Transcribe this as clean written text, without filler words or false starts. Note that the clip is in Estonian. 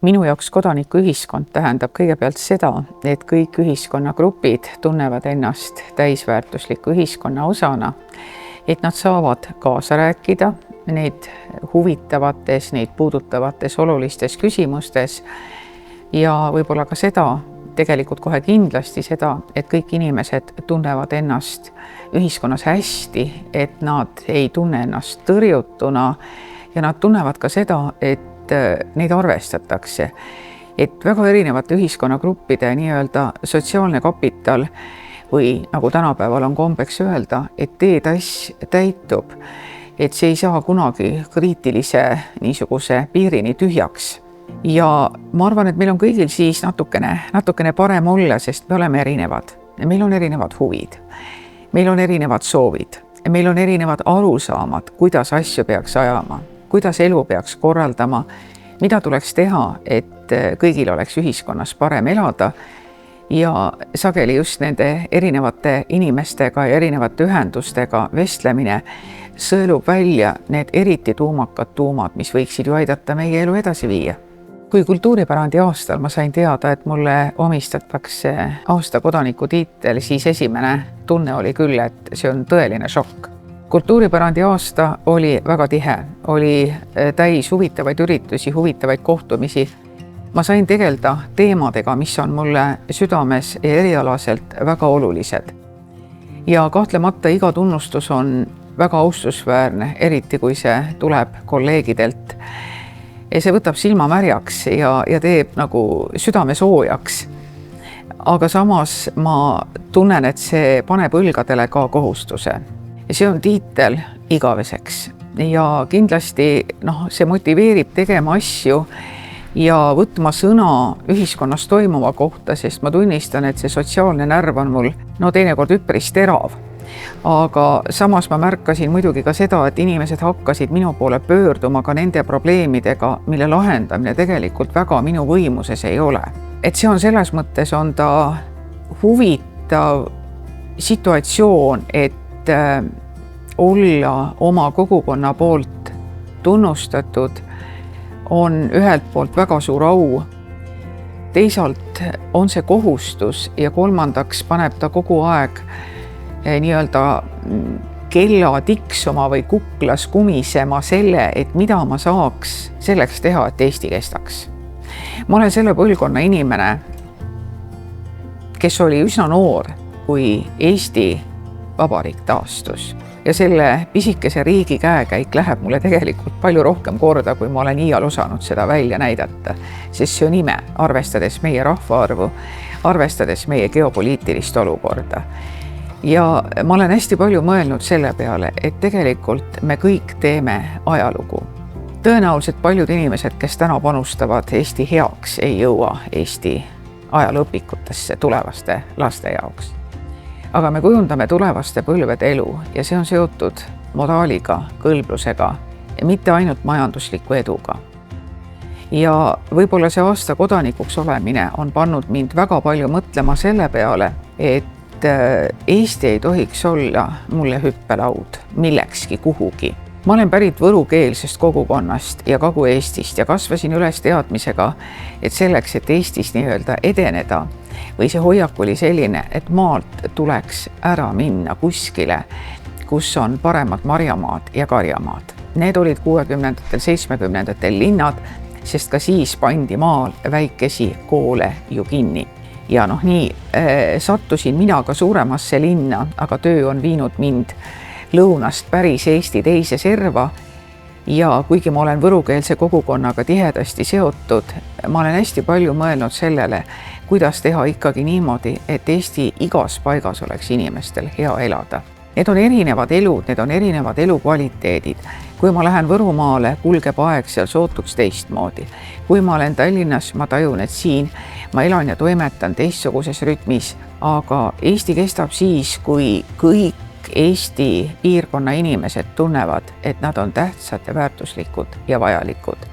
Minu jaoks kodanikuühiskond tähendab kõigepealt seda, et kõik ühiskonnagrupid tunnevad ennast täisväärtusliku ühiskonna osana, et nad saavad kaasa rääkida neid huvitavates, neid puudutavates olulistes küsimustes ja võib-olla ka seda, tegelikult kohe kindlasti seda, et kõik inimesed tunnevad ennast ühiskonnas hästi, et nad ei tunne ennast tõrjutuna ja nad tunnevad ka seda, et neid arvestatakse, et väga erinevate ühiskonnagruppide nii-öelda sotsiaalne kapital või nagu tänapäeval on kombeks öelda, et teetass täitub, et see ei saa kunagi kriitilise niisuguse piirini tühjaks. Ja ma arvan, et meil on kõigil siis natukene parem olla, sest me oleme erinevad. Meil on erinevad huvid, meil on erinevad soovid, meil on erinevad arusaamad, kuidas asju peaks ajama, kuidas elu peaks korraldama, mida tuleks teha, et kõigil oleks ühiskonnas parem elada ja sageli just nende erinevate inimestega ja erinevate ühendustega vestlemine sõelub välja need eriti tuumakad tuumad, mis võiksid ju aidata meie elu edasi viia. Kui kultuuripärandi aastal ma sain teada, et mulle omistatakse aasta kodaniku tiitel, siis esimene tunne oli küll, et see on tõeline šokk. Kultuuripärandi aasta oli väga tihe, oli täis huvitavaid üritusi, huvitavaid kohtumisi. Ma sain tegeleda teemadega, mis on mulle südames ja erialaselt väga olulised. Ja kahtlemata iga tunnustus on väga austusväärne, eriti kui see tuleb kolleegidelt. Ja see võtab silma märjaks ja teeb nagu südame soojaks. Aga samas ma tunnen, et see paneb õlgadele ka kohustuse. See on tiitel igaveseks ja kindlasti see motiveerib tegema asju ja võtma sõna ühiskonnas toimuva kohta, sest ma tunnistan, et see sotsiaalne närv on mul teinekord üpris terav. Aga samas ma märkasin muidugi ka seda, et inimesed hakkasid minu poole pöörduma ka nende probleemidega, mille lahendamine tegelikult väga minu võimuses ei ole. Et see on selles mõttes on ta huvitav situatsioon, et olla oma kogukonna poolt tunnustatud on ühelt poolt väga suur au. Teisalt on see kohustus ja kolmandaks paneb ta kogu aeg nii-öelda kella tiksuma või kuklas kumisema selle, et mida ma saaks selleks teha, et Eesti kestaks. Ma olen selle põlvkonna inimene, kes oli üsna noor, kui Eesti Vabariik taastus ja selle pisikese riigi käekäik läheb mulle tegelikult palju rohkem korda, kui ma olen iial osanud seda välja näidata, sest see on ime, arvestades meie rahvaarvu, arvestades meie geopoliitilist olukorda. Ja ma olen hästi palju mõelnud selle peale, et tegelikult me kõik teeme ajalugu. Tõenäoliselt paljud inimesed, kes täna panustavad Eesti heaks, ei jõua Eesti ajalooõpikutesse tulevaste laste jaoks. Aga me kujundame tulevaste põlvede elu ja see on seotud moraaliga, kõlblusega ja mitte ainult majandusliku eduga. Ja võib-olla see aasta kodanikuks olemine on pannud mind väga palju mõtlema selle peale, et Eesti ei tohiks olla mulle hüppelaud millekski kuhugi. Ma olen pärit võrukeelsest kogukonnast ja Kagu-Eestist ja kasvasin üles teadmisega, et selleks, et Eestis nii-öelda edeneda, või see hoiak oli selline, et maalt tuleks ära minna kuskile, kus on paremad marjamaad ja karjamaad. Need olid 60-ndatel, 70-ndatel linnad, sest ka siis pandi maal väikesi koole ju kinni. Ja nii sattusin mina ka suuremasse linna, aga töö on viinud mind lõunast päris Eesti teise serva ja kuigi ma olen võrukeelse kogukonnaga tihedasti seotud, ma olen hästi palju mõelnud sellele, kuidas teha ikkagi niimoodi, et Eesti igas paigas oleks inimestel hea elada. Need on erinevad elud, need on erinevad elukvaliteedid. Kui ma lähen Võrumaale, kulgeb aeg seal sootuks teistmoodi. Kui ma olen Tallinnas, ma tajun, et siin ma elan ja toimetan teistsuguses rütmis, aga Eesti kestab siis, kui kõik Eesti piirkonna inimesed tunnevad, et nad on tähtsad ja väärtuslikud ja vajalikud.